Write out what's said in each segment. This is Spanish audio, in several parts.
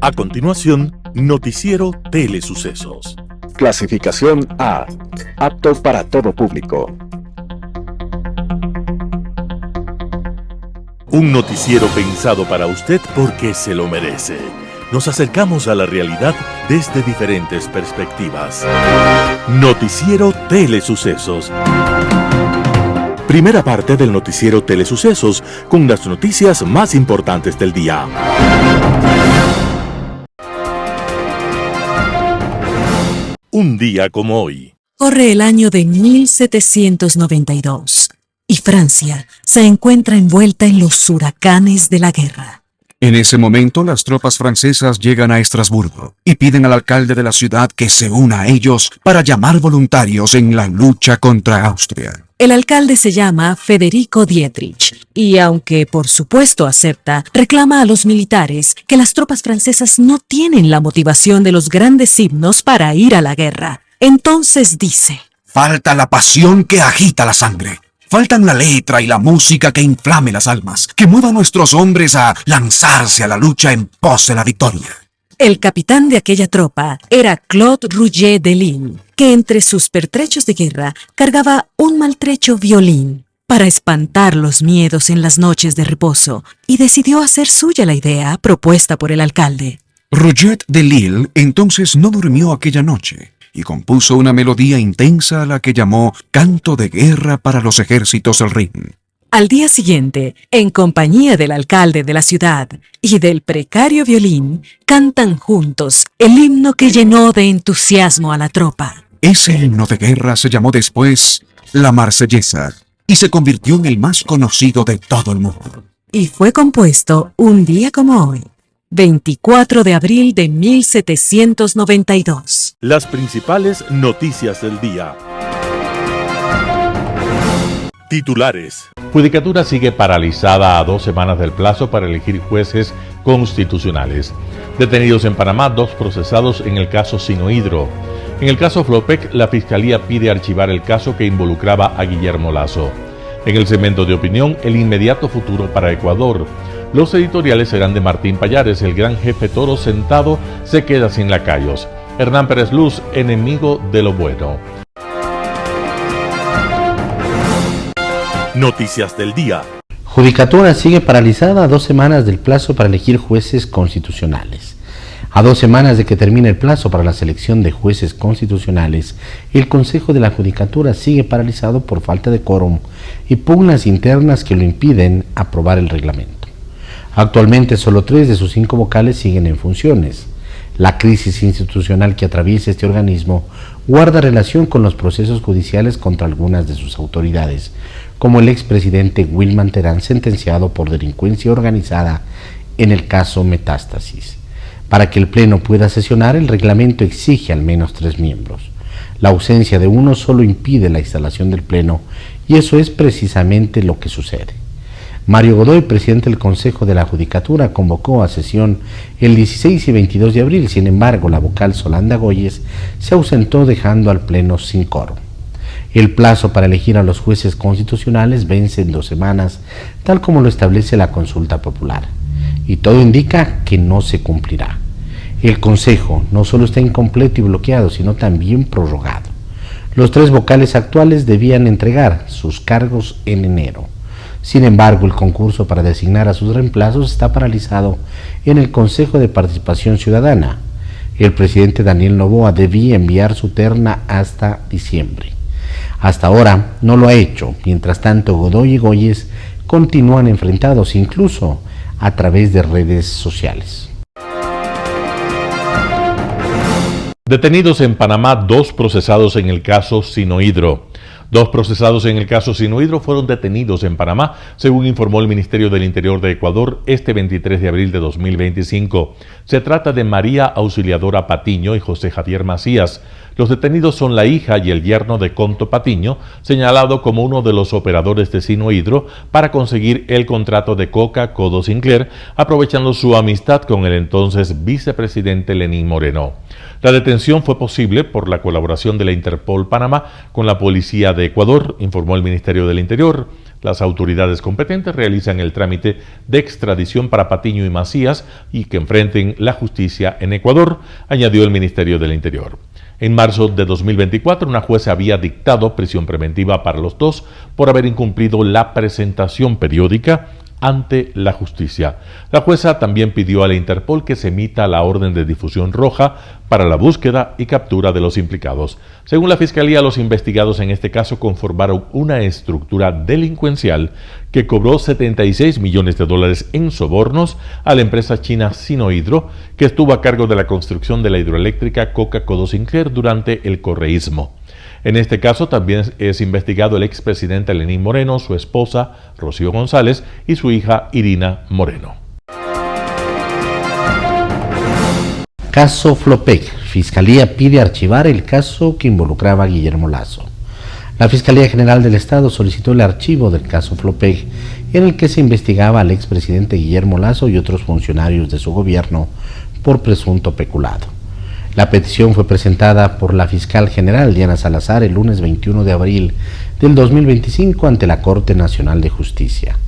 A continuación, Noticiero Telesucesos. Clasificación A. Apto para todo público. Un noticiero pensado para usted porque se lo merece. Nos acercamos a la realidad desde diferentes perspectivas. Noticiero Telesucesos. Primera parte del Noticiero Telesucesos con las noticias más importantes del día. Un día como hoy. Corre el año de 1792 y Francia se encuentra envuelta en los huracanes de la guerra. En ese momento, las tropas francesas llegan a Estrasburgo y piden al alcalde de la ciudad que se una a ellos para llamar voluntarios en la lucha contra Austria. El alcalde se llama Federico Dietrich y, aunque por supuesto acepta, reclama a los militares que las tropas francesas no tienen la motivación de los grandes himnos para ir a la guerra. Entonces dice: falta la pasión que agita la sangre. Faltan la letra y la música que inflame las almas, que mueva a nuestros hombres a lanzarse a la lucha en pos de la victoria. El capitán de aquella tropa era Claude Rouget de Lille, que entre sus pertrechos de guerra cargaba un maltrecho violín para espantar los miedos en las noches de reposo, y decidió hacer suya la idea propuesta por el alcalde. Rouget de Lille entonces no durmió aquella noche y compuso una melodía intensa a la que llamó Canto de Guerra para los Ejércitos del Rin. Al día siguiente, en compañía del alcalde de la ciudad y del precario violín, cantan juntos el himno que llenó de entusiasmo a la tropa. Ese himno de guerra se llamó después La Marsellesa y se convirtió en el más conocido de todo el mundo. Y fue compuesto un día como hoy, 24 de abril de 1792. Las principales noticias del día. Titulares. Judicatura sigue paralizada a 2 semanas del plazo para elegir jueces constitucionales. Detenidos en Panamá 2 procesados en el caso Sinohydro. En el caso Flopec, la Fiscalía pide archivar el caso que involucraba a Guillermo Lazo. En el segmento de opinión, el inmediato futuro para Ecuador. Los editoriales serán de Martín Payares, el gran jefe toro sentado se queda sin lacayos. Hernán Pérez Luz, enemigo de lo bueno. Noticias del día. Judicatura sigue paralizada a 2 semanas del plazo para elegir jueces constitucionales. A 2 semanas de que termine el plazo para la selección de jueces constitucionales, el Consejo de la Judicatura sigue paralizado por falta de quórum y pugnas internas que lo impiden aprobar el reglamento. Actualmente solo 3 de sus 5 vocales siguen en funciones. La crisis institucional que atraviesa este organismo guarda relación con los procesos judiciales contra algunas de sus autoridades, como el expresidente Wilman Terán, sentenciado por delincuencia organizada en el caso Metástasis. Para que el Pleno pueda sesionar, el reglamento exige al menos 3 miembros. La ausencia de uno solo impide la instalación del Pleno, y eso es precisamente lo que sucede. Mario Godoy, presidente del Consejo de la Judicatura, convocó a sesión el 16 y 22 de abril. Sin embargo, la vocal Solanda Goyes se ausentó, dejando al Pleno sin quórum. El plazo para elegir a los jueces constitucionales vence en 2 semanas, tal como lo establece la consulta popular, y todo indica que no se cumplirá. El Consejo no solo está incompleto y bloqueado, sino también prorrogado. Los 3 vocales actuales debían entregar sus cargos en enero. Sin embargo, el concurso para designar a sus reemplazos está paralizado en el Consejo de Participación Ciudadana. El presidente Daniel Noboa debía enviar su terna hasta diciembre. Hasta ahora no lo ha hecho. Mientras tanto, Godoy y Goyes continúan enfrentados, incluso a través de redes sociales. Detenidos en Panamá 2 procesados en el caso Sinohydro. 2 procesados en el caso Sinohydro fueron detenidos en Panamá, según informó el Ministerio del Interior de Ecuador este 23 de abril de 2025. Se trata de María Auxiliadora Patiño y José Javier Macías. Los detenidos son la hija y el yerno de Conto Patiño, señalado como uno de los operadores de Sinohydro para conseguir el contrato de Coca Codo Sinclair, aprovechando su amistad con el entonces vicepresidente Lenín Moreno. La detención fue posible por la colaboración de la Interpol Panamá con la Policía de Ecuador, informó el Ministerio del Interior. Las autoridades competentes realizan el trámite de extradición para Patiño y Macías y que enfrenten la justicia en Ecuador, añadió el Ministerio del Interior. En marzo de 2024, una jueza había dictado prisión preventiva para los dos por haber incumplido la presentación periódica ante la justicia. La jueza también pidió a la Interpol que se emita la orden de difusión roja para la búsqueda y captura de los implicados. Según la Fiscalía, los investigados en este caso conformaron una estructura delincuencial que cobró $76 millones en sobornos a la empresa china Sinohydro, que estuvo a cargo de la construcción de la hidroeléctrica Coca-Codo Sinclair durante el correísmo. En este caso también es investigado el expresidente Lenín Moreno, su esposa Rocío González y su hija Irina Moreno. Caso Flopec. Fiscalía pide archivar el caso que involucraba a Guillermo Lasso. La Fiscalía General del Estado solicitó el archivo del caso Flopec, en el que se investigaba al expresidente Guillermo Lasso y otros funcionarios de su gobierno por presunto peculado. La petición fue presentada por la fiscal general Diana Salazar el lunes 21 de abril del 2025 ante la Corte Nacional de Justicia.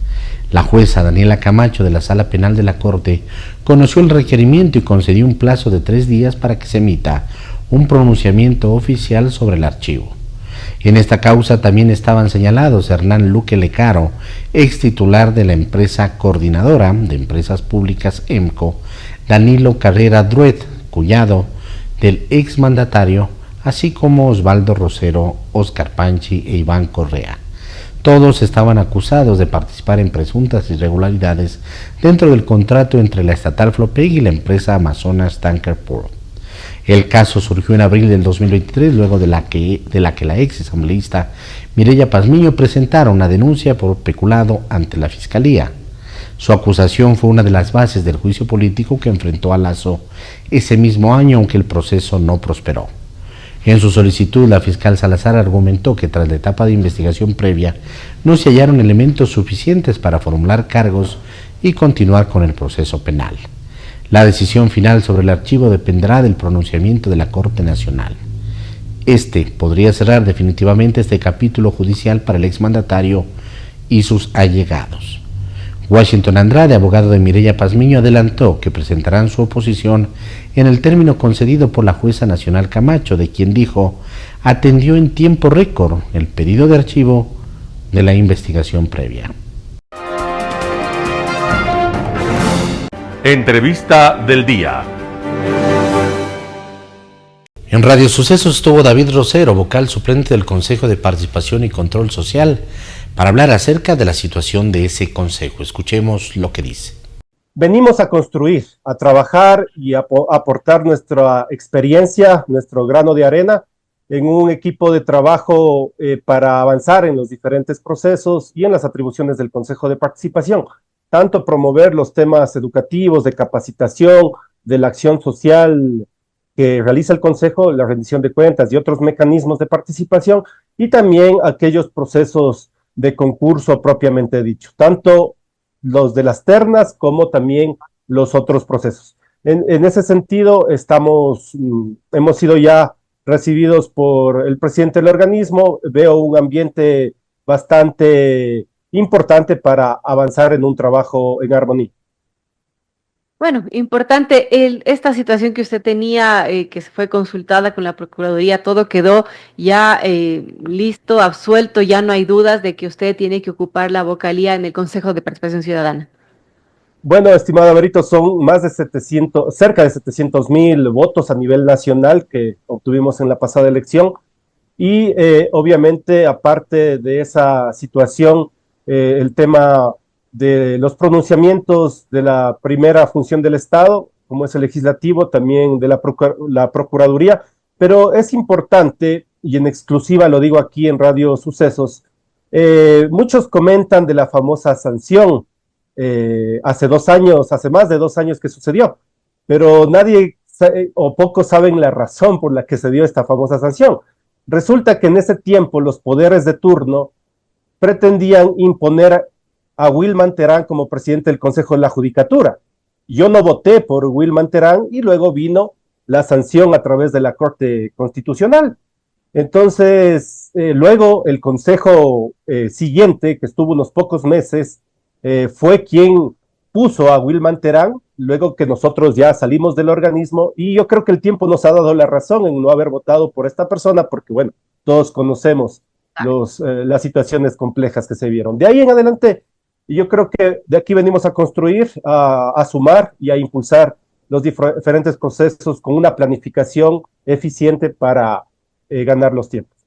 La jueza Daniela Camacho de la Sala Penal de la Corte conoció el requerimiento y concedió un plazo de 3 días para que se emita un pronunciamiento oficial sobre el archivo. En esta causa también estaban señalados Hernán Luque Lecaro, ex titular de la empresa coordinadora de empresas públicas EMCO, Danilo Carrera Druet, cuñado del exmandatario, así como Osvaldo Rosero, Óscar Panchi e Iván Correa. Todos estaban acusados de participar en presuntas irregularidades dentro del contrato entre la estatal Flopec y la empresa Amazonas Tanker Port. El caso surgió en abril del 2023, luego de la que la ex asambleísta Mireya Pazmiño presentara una denuncia por peculado ante la Fiscalía. Su acusación fue una de las bases del juicio político que enfrentó a Lasso ese mismo año, aunque el proceso no prosperó. En su solicitud, la fiscal Salazar argumentó que tras la etapa de investigación previa no se hallaron elementos suficientes para formular cargos y continuar con el proceso penal. La decisión final sobre el archivo dependerá del pronunciamiento de la Corte Nacional. Este podría cerrar definitivamente este capítulo judicial para el exmandatario y sus allegados. Washington Andrade, abogado de Mireya Pazmiño, adelantó que presentarán su oposición en el término concedido por la jueza nacional Camacho, de quien dijo atendió en tiempo récord el pedido de archivo de la investigación previa. Entrevista del día. En Radio Sucesos estuvo David Rosero, vocal suplente del Consejo de Participación y Control Social, para hablar acerca de la situación de ese consejo. Escuchemos lo que dice. Venimos a construir, a trabajar y a aportar nuestra experiencia, nuestro grano de arena en un equipo de trabajo para avanzar en los diferentes procesos y en las atribuciones del Consejo de Participación, tanto promover los temas educativos, de capacitación, de la acción social que realiza el Consejo, la rendición de cuentas y otros mecanismos de participación, y también aquellos procesos de concurso propiamente dicho, tanto los de las ternas como también los otros procesos. En ese sentido, hemos sido ya recibidos por el presidente del organismo. Veo un ambiente bastante importante para avanzar en un trabajo en armonía. Bueno, importante, esta situación que usted tenía, que se fue consultada con la Procuraduría, todo quedó ya listo, absuelto, ya no hay dudas de que usted tiene que ocupar la vocalía en el Consejo de Participación Ciudadana. Bueno, estimado Alvarito, son más de cerca de 700,000 votos a nivel nacional que obtuvimos en la pasada elección y obviamente, aparte de esa situación, el tema de los pronunciamientos de la primera función del Estado, como es el legislativo, también de la Procuraduría, pero es importante, y en exclusiva lo digo aquí en Radio Sucesos, muchos comentan de la famosa sanción hace más de 2 años que sucedió, pero nadie o pocos saben la razón por la que se dio esta famosa sanción. Resulta que en ese tiempo los poderes de turno pretendían imponer a Wilman Terán como presidente del Consejo de la Judicatura. Yo no voté por Wilman Terán y luego vino la sanción a través de la Corte Constitucional. Entonces, luego el consejo siguiente, que estuvo unos pocos meses, fue quien puso a Wilman Terán, luego que nosotros ya salimos del organismo, y yo creo que el tiempo nos ha dado la razón en no haber votado por esta persona, porque bueno, todos conocemos las situaciones complejas que se vieron. De ahí en adelante, yo creo que de aquí venimos a construir, a sumar y a impulsar los diferentes procesos con una planificación eficiente para ganar los tiempos.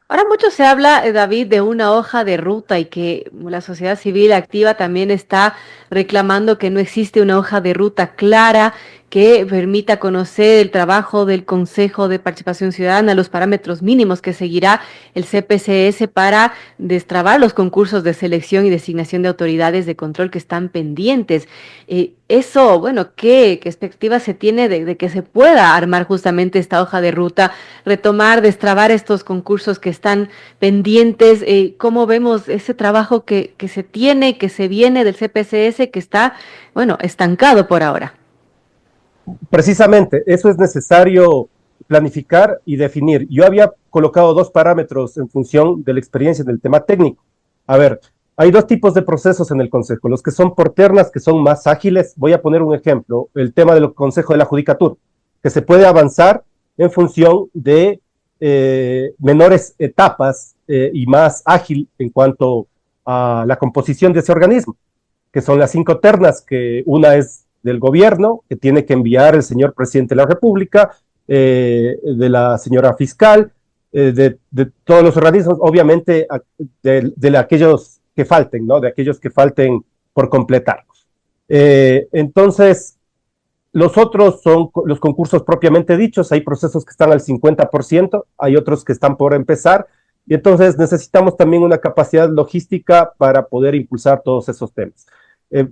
Ahora mucho se habla, David, de una hoja de ruta y que la sociedad civil activa también está reclamando que no existe una hoja de ruta clara que permita conocer el trabajo del Consejo de Participación Ciudadana, los parámetros mínimos que seguirá el CPCS para destrabar los concursos de selección y designación de autoridades de control que están pendientes. Eso, bueno, ¿qué expectativa se tiene de que se pueda armar justamente esta hoja de ruta, retomar, destrabar estos concursos que están pendientes? ¿Cómo vemos ese trabajo que se tiene, que se viene del CPCS, que está, bueno, estancado por ahora? Precisamente, eso es necesario planificar y definir. Yo había colocado dos parámetros en función de la experiencia en el tema técnico. A ver, hay dos tipos de procesos en el Consejo, los que son por ternas, que son más ágiles. Voy a poner un ejemplo, el tema del Consejo de la Judicatura, que se puede avanzar en función de menores etapas y más ágil en cuanto a la composición de ese organismo, que son las 5 ternas, que una es del gobierno, que tiene que enviar el señor presidente de la República, de la señora fiscal, de todos los organismos, obviamente de aquellos que falten, ¿no? De aquellos que falten por completar. Entonces, los otros son los concursos propiamente dichos, hay procesos que están al 50%, hay otros que están por empezar, y entonces necesitamos también una capacidad logística para poder impulsar todos esos temas.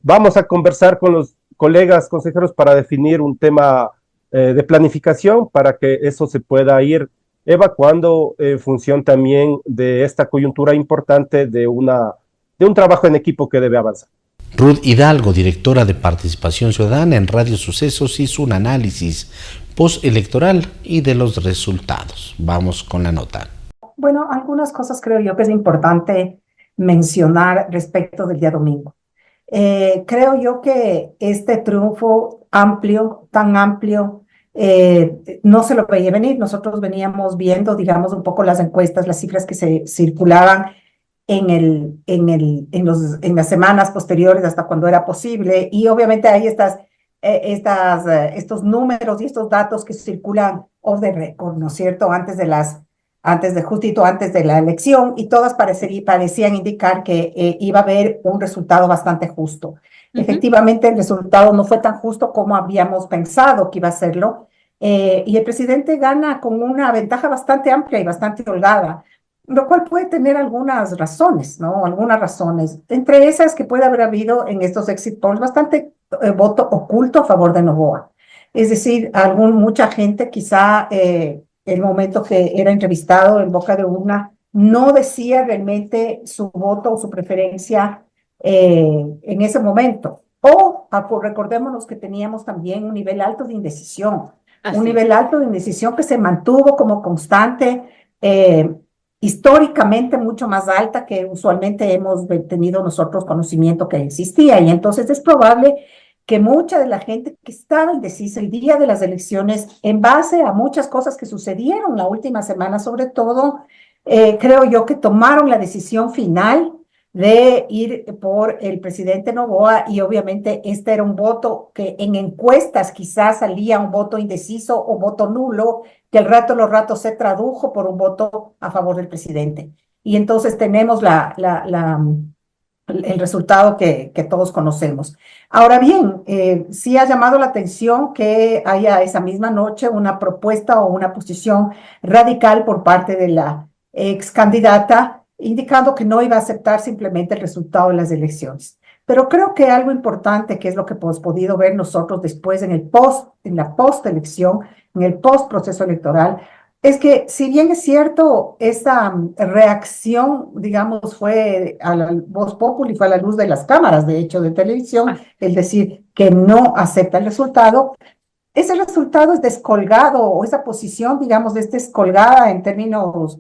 Vamos a conversar con los colegas consejeros para definir un tema de planificación para que eso se pueda ir evacuando en función también de esta coyuntura importante de un trabajo en equipo que debe avanzar. Ruth Hidalgo, directora de Participación Ciudadana en Radio Sucesos, hizo un análisis postelectoral y de los resultados. Vamos con la nota. Bueno, algunas cosas creo yo que es importante mencionar respecto del día domingo. Creo yo que este triunfo amplio, tan amplio, no se lo veía venir. Nosotros veníamos viendo, digamos, un poco las encuestas, las cifras que se circulaban en las semanas posteriores hasta cuando era posible, y obviamente hay estos números y estos datos que circulan off the record, ¿no es cierto?, justito antes de la elección, y todas parecían indicar que iba a haber un resultado bastante justo. Efectivamente, el resultado no fue tan justo como habíamos pensado que iba a serlo, y el presidente gana con una ventaja bastante amplia y bastante holgada, lo cual puede tener algunas razones, ¿no? Algunas razones. Entre esas que puede haber habido en estos exit polls bastante voto oculto a favor de Noboa. Es decir, mucha gente quizá el momento que era entrevistado en boca de urna no decía realmente su voto o su preferencia en ese momento. O recordémonos que teníamos también un nivel alto de indecisión, un nivel alto de indecisión que se mantuvo como constante, históricamente mucho más alta que usualmente hemos tenido nosotros conocimiento que existía, y entonces es probable que mucha de la gente que estaba indecisa el día de las elecciones, en base a muchas cosas que sucedieron la última semana, sobre todo, creo yo que tomaron la decisión final de ir por el presidente Noboa, y obviamente este era un voto que en encuestas quizás salía un voto indeciso o voto nulo, que los ratos se tradujo por un voto a favor del presidente. Y entonces tenemos el resultado que todos conocemos. Ahora bien, sí ha llamado la atención que haya esa misma noche una propuesta o una posición radical por parte de la ex candidata, indicando que no iba a aceptar simplemente el resultado de las elecciones. Pero creo que algo importante, que es lo que hemos podido ver nosotros después en la post-elección, en el post-proceso electoral, es que si bien es cierto, esta reacción, digamos, fue a la voz populi, fue a la luz de las cámaras, de hecho, de televisión, es decir, que no acepta el resultado, ese resultado es descolgado, o esa posición, digamos, es descolgada en términos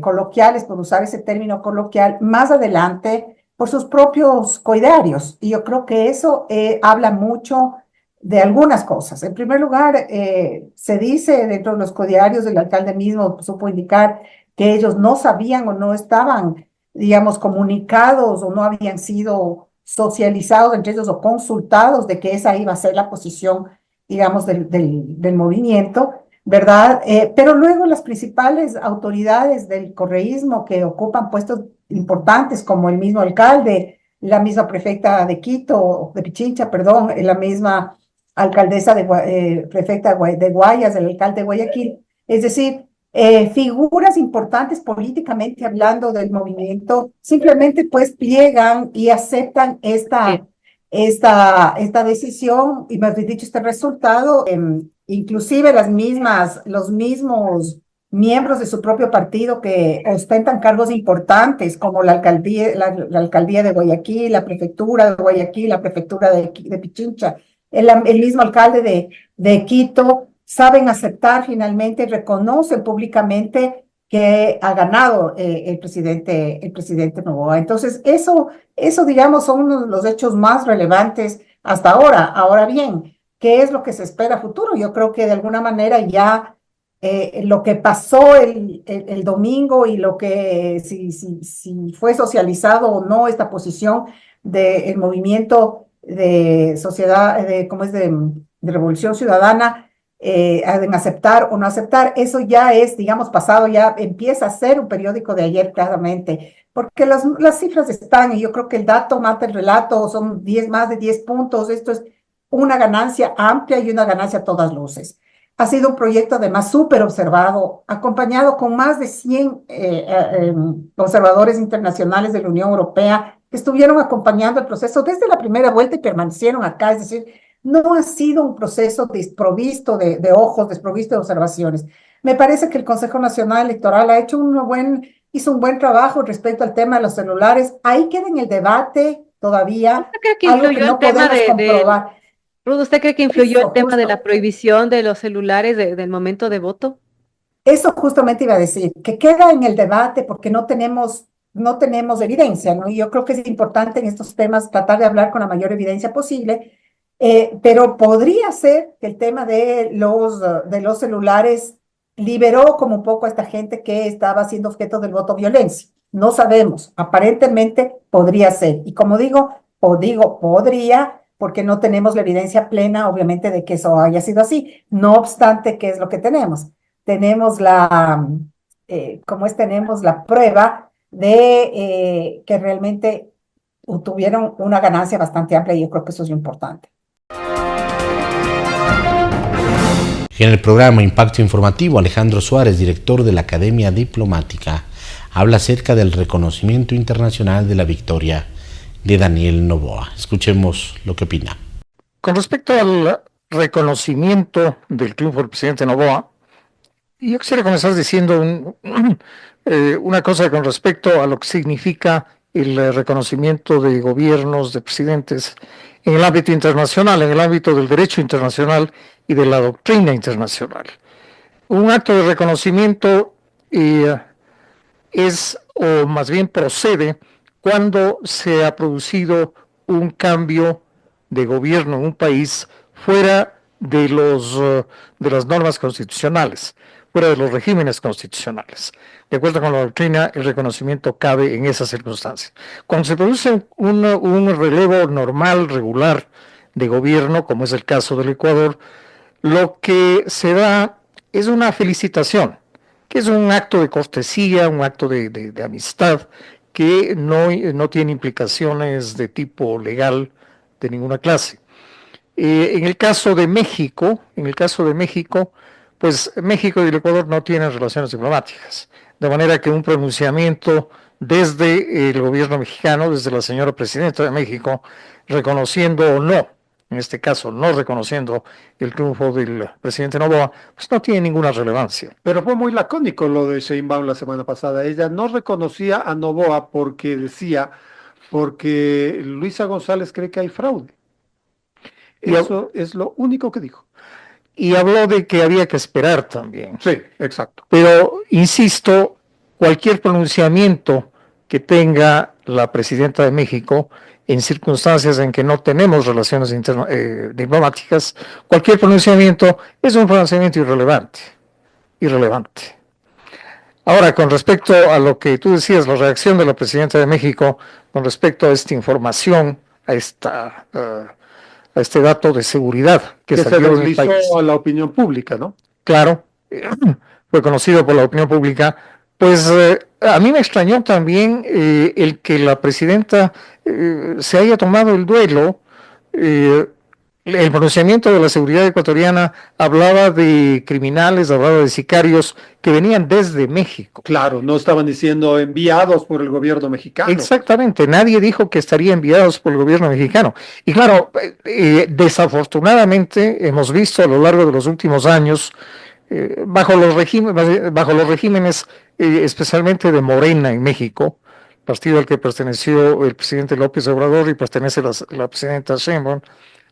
coloquiales, por usar ese término coloquial, más adelante por sus propios coidarios. Y yo creo que eso habla mucho de algunas cosas. En primer lugar, se dice dentro de los coidarios, el alcalde mismo supo indicar que ellos no sabían o no estaban, digamos, comunicados o no habían sido socializados entre ellos o consultados de que esa iba a ser la posición, digamos, del movimiento, ¿verdad? Pero luego las principales autoridades del correísmo que ocupan puestos importantes, como el mismo alcalde, la misma prefecta de Quito, de Pichincha, perdón, la misma alcaldesa prefecta de Guayas, el alcalde de Guayaquil, es decir, figuras importantes políticamente hablando del movimiento, simplemente pues pliegan y aceptan esta decisión, y más bien dicho, este resultado, inclusive los mismos miembros de su propio partido que ostentan cargos importantes, como la alcaldía de Guayaquil, la prefectura de Guayaquil, la prefectura de Pichincha, el mismo alcalde de Quito, saben aceptar finalmente y reconocen públicamente que ha ganado el presidente Noboa. Entonces, eso, digamos, son uno de los hechos más relevantes hasta ahora. Ahora bien, ¿qué es lo que se espera a futuro? Yo creo que de alguna manera ya lo que pasó el domingo y lo que si fue socializado o no esta posición del movimiento de sociedad, de Revolución Ciudadana, en aceptar o no aceptar, eso ya es, digamos, pasado, ya empieza a ser un periódico de ayer claramente, porque las cifras están, y yo creo que el dato mata el relato, son más de 10 puntos, esto es una ganancia amplia y una ganancia a todas luces. Ha sido un proyecto además súper observado, acompañado con más de 100 observadores internacionales de la Unión Europea que estuvieron acompañando el proceso desde la primera vuelta y permanecieron acá, es decir, no ha sido un proceso desprovisto de ojos, desprovisto de observaciones. Me parece que el Consejo Nacional Electoral ha hecho hizo un buen trabajo respecto al tema de los celulares. Ahí queda en el debate todavía ¿Usted cree que algo que influyó no el tema podemos comprobar. Ruth, ¿usted cree que influyó Eso, el tema de justo. la prohibición de los celulares del momento de voto? Eso justamente iba a decir, que queda en el debate porque no tenemos evidencia, ¿no? Y yo creo que es importante en estos temas tratar de hablar con la mayor evidencia posible, pero podría ser que el tema de los celulares liberó como un poco a esta gente que estaba siendo objeto del voto violencia. No sabemos, aparentemente podría ser. Y como digo, podría, porque no tenemos la evidencia plena, obviamente, de que eso haya sido así. No obstante, ¿qué es lo que tenemos? Tenemos tenemos la prueba de que realmente tuvieron una ganancia bastante amplia, y yo creo que eso es lo importante. En el programa Impacto Informativo, Alejandro Suárez, director de la Academia Diplomática, habla acerca del reconocimiento internacional de la victoria de Daniel Noboa. Escuchemos lo que opina. Con respecto al reconocimiento del triunfo del presidente Noboa, yo quisiera comenzar diciendo una cosa con respecto a lo que significa el reconocimiento de gobiernos, de presidentes en el ámbito internacional, en el ámbito del derecho internacional y de la doctrina internacional. Un acto de reconocimiento es, o más bien procede, cuando se ha producido un cambio de gobierno en un país fuera de las normas constitucionales, fuera de los regímenes constitucionales. De acuerdo con la doctrina, el reconocimiento cabe en esas circunstancias. Cuando se produce un relevo normal, regular de gobierno, como es el caso del Ecuador, lo que se da es una felicitación, que es un acto de cortesía, un acto de amistad, que no tiene implicaciones de tipo legal de ninguna clase. En el caso de México, pues México y el Ecuador no tienen relaciones diplomáticas, de manera que un pronunciamiento desde el gobierno mexicano, desde la señora presidenta de México, reconociendo o no, en este caso no reconociendo el triunfo del presidente Noboa, pues no tiene ninguna relevancia. Pero fue muy lacónico lo de Sheinbaum la semana pasada. Ella no reconocía a Noboa porque Luisa González cree que hay fraude. Eso es lo único que dijo. y habló de que había que esperar también. Sí, exacto. Pero, insisto, cualquier pronunciamiento que tenga la presidenta de México en circunstancias en que no tenemos relaciones diplomáticas, cualquier pronunciamiento es un pronunciamiento irrelevante. Ahora, con respecto a lo que tú decías, la reacción de la presidenta de México con respecto a esta información, a este dato de seguridad que se deslizó a la opinión pública, ¿no? Claro, fue conocido por la opinión pública. Pues a mí me extrañó también el que la presidenta se haya tomado el duelo. El pronunciamiento de la seguridad ecuatoriana hablaba de criminales, hablaba de sicarios que venían desde México. Claro, no estaban diciendo enviados por el gobierno mexicano. Exactamente, nadie dijo que estarían enviados por el gobierno mexicano. Y claro, desafortunadamente hemos visto a lo largo de los últimos años, bajo los regímenes especialmente de Morena en México, partido al que perteneció el presidente López Obrador y pertenece la presidenta Sheinbaum,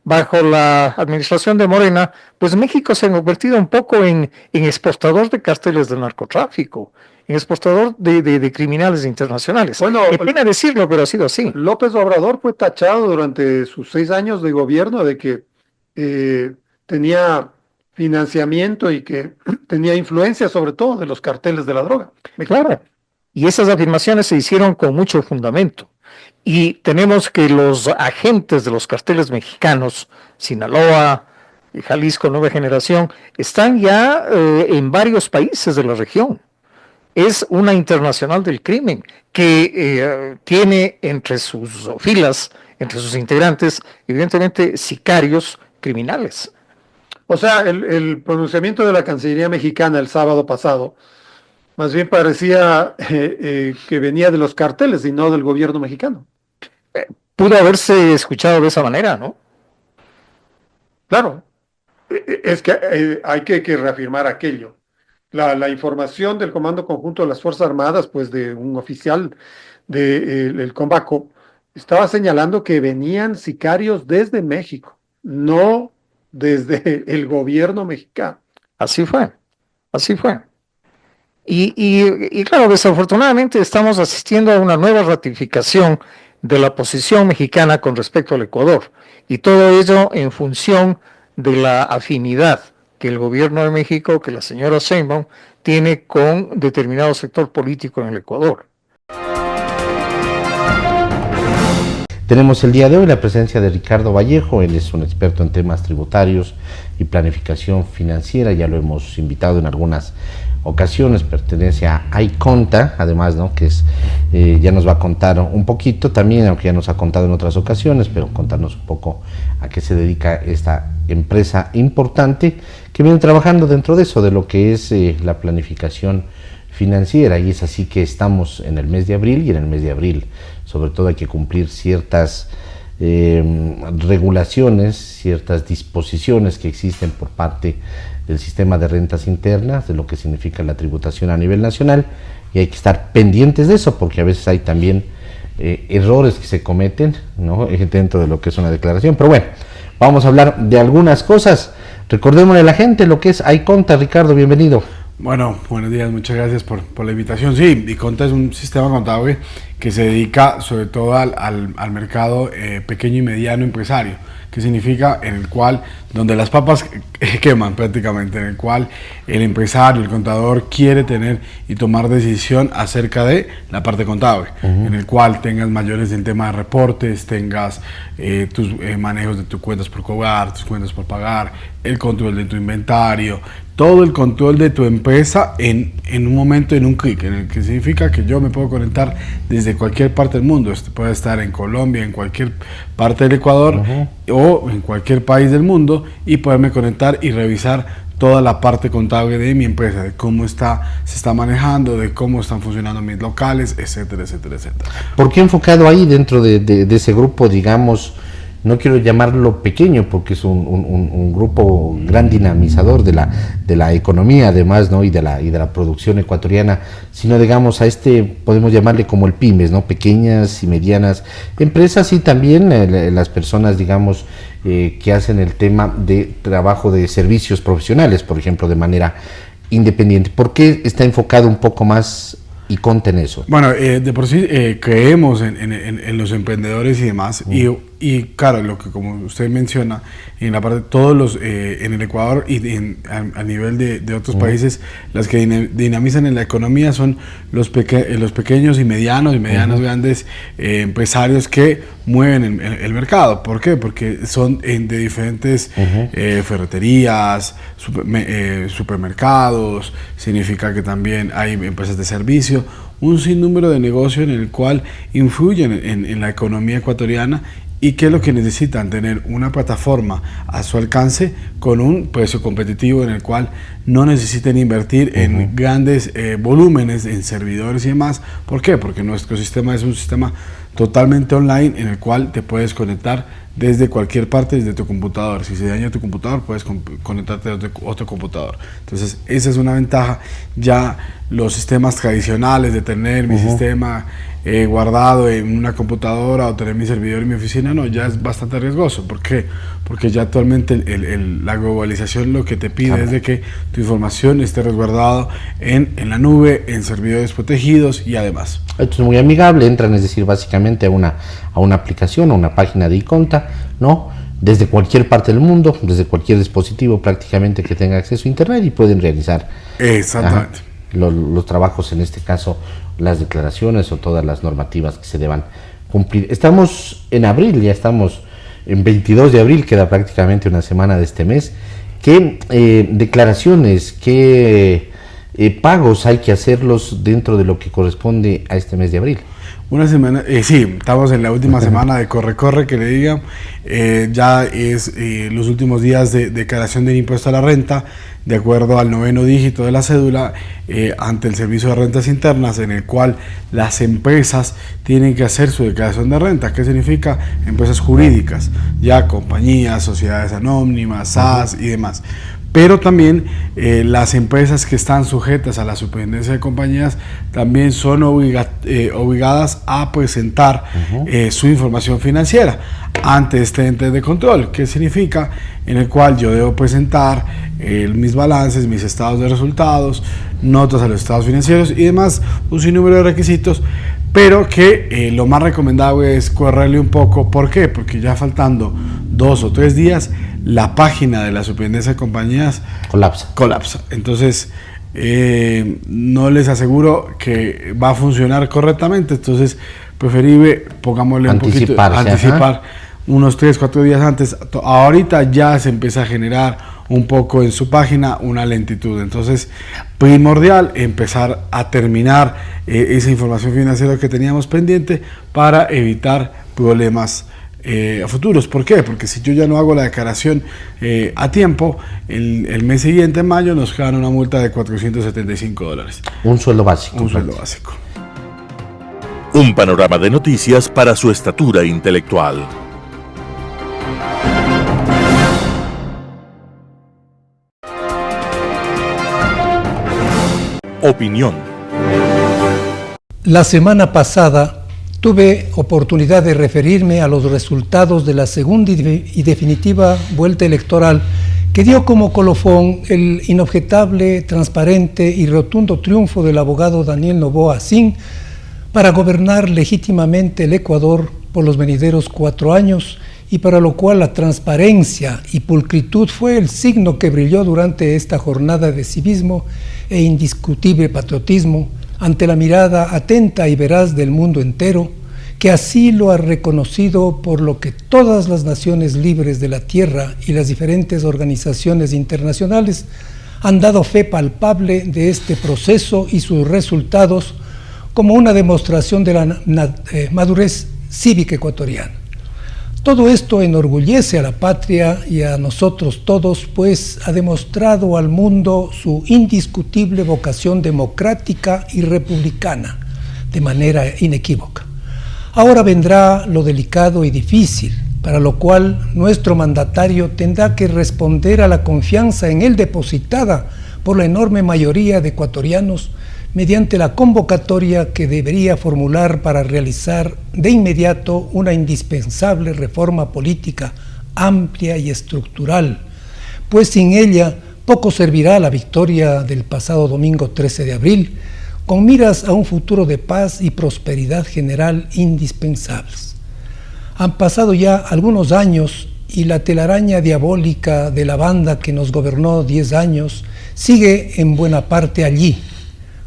bajo la administración de Morena, pues México se ha convertido un poco en exportador de carteles del narcotráfico, en exportador de criminales internacionales. Bueno, qué pena decirlo, pero ha sido así. López Obrador fue tachado durante sus 6 años de gobierno de que tenía financiamiento y que tenía influencia sobre todo de los carteles de la droga. Claro, y esas afirmaciones se hicieron con mucho fundamento. Y tenemos que los agentes de los carteles mexicanos, Sinaloa, Jalisco, Nueva Generación, están ya en varios países de la región. Es una internacional del crimen que tiene entre sus filas, entre sus integrantes, evidentemente sicarios criminales. O sea, el pronunciamiento de la Cancillería mexicana el sábado pasado más bien parecía que venía de los carteles y no del gobierno mexicano. Pudo haberse escuchado de esa manera, ¿no? Claro, es que hay que reafirmar aquello. La información del Comando Conjunto de las Fuerzas Armadas, pues de un oficial del Combaco, estaba señalando que venían sicarios desde México, no desde el gobierno mexicano. Así fue. Y claro, desafortunadamente estamos asistiendo a una nueva ratificación de la posición mexicana con respecto al Ecuador, y todo ello en función de la afinidad que el gobierno de México, que la señora Sheinbaum, tiene con determinado sector político en el Ecuador. Tenemos el día de hoy la presencia de Ricardo Vallejo. Él es un experto en temas tributarios y planificación financiera, ya lo hemos invitado en algunas ocasiones, pertenece a iConta, además, ¿no? Que es, ya nos va a contar un poquito también, aunque ya nos ha contado en otras ocasiones, pero contarnos un poco a qué se dedica esta empresa importante que viene trabajando dentro de eso, de lo que es la planificación financiera, y es así que estamos en el mes de abril, y en el mes de abril sobre todo hay que cumplir ciertas regulaciones, ciertas disposiciones que existen por parte del sistema de rentas internas, de lo que significa la tributación a nivel nacional, y hay que estar pendientes de eso, porque a veces hay también errores que se cometen, ¿no?, dentro de lo que es una declaración. Pero bueno, vamos a hablar de algunas cosas. Recordémosle a la gente lo que es iConta. Ricardo, bienvenido. Bueno, buenos días, muchas gracias por la invitación. Sí, iConta es un sistema contable que se dedica sobre todo al mercado pequeño y mediano empresario, que significa en el cual, donde las papas queman prácticamente, en el cual el empresario, el contador quiere tener y tomar decisión acerca de la parte contable, en el cual tengas mayores en tema de reportes, tengas tus manejos de tus cuentas por cobrar, tus cuentas por pagar, el control de tu inventario, todo el control de tu empresa en un momento, en un clic, en el que significa que yo me puedo conectar desde cualquier parte del mundo. Puede estar en Colombia, en cualquier parte del Ecuador o en cualquier país del mundo, y poderme conectar y revisar toda la parte contable de mi empresa, de cómo se está manejando, de cómo están funcionando mis locales, etcétera, etcétera, etcétera. ¿Por qué enfocado ahí dentro de ese grupo, digamos, no quiero llamarlo pequeño porque es un grupo gran dinamizador de la economía además, ¿no? y de la producción ecuatoriana, sino digamos podemos llamarle como el pymes, ¿no? Pequeñas y medianas empresas, y también las personas, digamos, que hacen el tema de trabajo de servicios profesionales, por ejemplo, de manera independiente. ¿Por qué está enfocado un poco más ICONTE en eso? Bueno, de por sí creemos en los emprendedores y demás, y claro, lo que como usted menciona, en la parte, todos los, en el Ecuador y a nivel de otros países, las que dinamizan en la economía son los pequeños y medianos grandes empresarios que mueven el mercado. ¿Por qué? Porque son de diferentes ferreterías, supermercados, significa que también hay empresas de servicio, un sinnúmero de negocios en el cual influyen en la economía ecuatoriana. ¿Y qué es lo que necesitan? Tener una plataforma a su alcance con un precio competitivo en el cual no necesiten invertir en grandes volúmenes en servidores y demás. ¿Por qué? Porque nuestro sistema es un sistema totalmente online en el cual te puedes conectar desde cualquier parte, desde tu computador. Si se daña tu computador, puedes conectarte a otro computador. Entonces, esa es una ventaja. Ya los sistemas tradicionales de tener mi sistema guardado en una computadora o tener mi servidor en mi oficina, no, ya es bastante riesgoso. ¿Por qué? Porque ya actualmente la globalización lo que te pide es de que tu información esté resguardada en la nube, en servidores protegidos y además. Esto es muy amigable, entran, es decir, básicamente a una aplicación, a una página de ICONTE, ¿no? Desde cualquier parte del mundo, desde cualquier dispositivo prácticamente que tenga acceso a internet, y pueden realizar los trabajos, en este caso las declaraciones o todas las normativas que se deban cumplir. Estamos en abril, ya estamos en 22 de abril, queda prácticamente una semana de este mes. ¿Qué declaraciones, qué pagos hay que hacerlos dentro de lo que corresponde a este mes de abril? Una semana, sí, estamos en la última semana de corre que le digan, ya es los últimos días de declaración del impuesto a la renta, de acuerdo al 9º dígito de la cédula, ante el Servicio de Rentas Internas, en el cual las empresas tienen que hacer su declaración de renta. ¿Qué significa? Empresas jurídicas, ya compañías, sociedades anónimas, SAS y demás. Pero también las empresas que están sujetas a la superintendencia de compañías también son obligadas a presentar su información financiera ante este ente de control. ¿Qué significa? En el cual yo debo presentar mis balances, mis estados de resultados, notas a los estados financieros y demás, un sinnúmero de requisitos, pero que lo más recomendable es correrle un poco. ¿Por qué? Porque ya faltando 2 o 3 días, la página de la superintendencia de compañías colapsa. Entonces, no les aseguro que va a funcionar correctamente. Entonces, preferible, pongámosle un poquito, anticipar unos 3 o 4 días antes. Ahorita ya se empieza a generar un poco en su página una lentitud. Entonces, primordial empezar a terminar esa información financiera que teníamos pendiente para evitar problemas a futuros. ¿Por qué? Porque si yo ya no hago la declaración a tiempo, el mes siguiente, en mayo, nos quedan una multa de $475. Un sueldo básico. Un sueldo básico. Un panorama de noticias para su estatura intelectual. Opinión. La semana pasada tuve oportunidad de referirme a los resultados de la segunda y definitiva vuelta electoral que dio como colofón el inobjetable, transparente y rotundo triunfo del abogado Daniel Noboa Sin para gobernar legítimamente el Ecuador por los venideros 4 años, y para lo cual la transparencia y pulcritud fue el signo que brilló durante esta jornada de civismo e indiscutible patriotismo ante la mirada atenta y veraz del mundo entero, que así lo ha reconocido, por lo que todas las naciones libres de la tierra y las diferentes organizaciones internacionales han dado fe palpable de este proceso y sus resultados como una demostración de la madurez cívica ecuatoriana. Todo esto enorgullece a la patria y a nosotros todos, pues ha demostrado al mundo su indiscutible vocación democrática y republicana de manera inequívoca. Ahora vendrá lo delicado y difícil, para lo cual nuestro mandatario tendrá que responder a la confianza en él depositada por la enorme mayoría de ecuatorianos mediante la convocatoria que debería formular para realizar de inmediato una indispensable reforma política amplia y estructural, pues sin ella poco servirá la victoria del pasado domingo 13 de abril, con miras a un futuro de paz y prosperidad general indispensables. Han pasado ya algunos años y la telaraña diabólica de la banda que nos gobernó 10 años sigue en buena parte allí.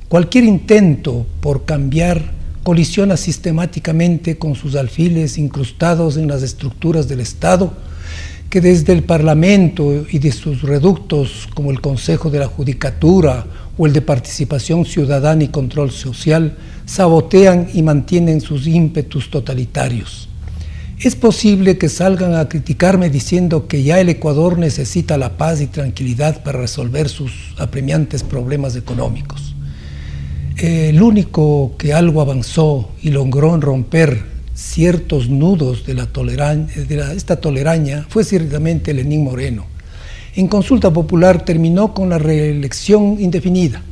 Cualquier intento por cambiar colisiona sistemáticamente con sus alfiles incrustados en las estructuras del Estado, que desde el Parlamento y de sus reductos como el Consejo de la Judicatura o el de Participación Ciudadana y Control Social sabotean y mantienen sus ímpetus totalitarios. Es posible que salgan a criticarme diciendo que ya el Ecuador necesita la paz y tranquilidad para resolver sus apremiantes problemas económicos. El único que algo avanzó y logró romper ciertos nudos de esta toleraña fue ciertamente Lenín Moreno. En consulta popular terminó con la reelección indefinida,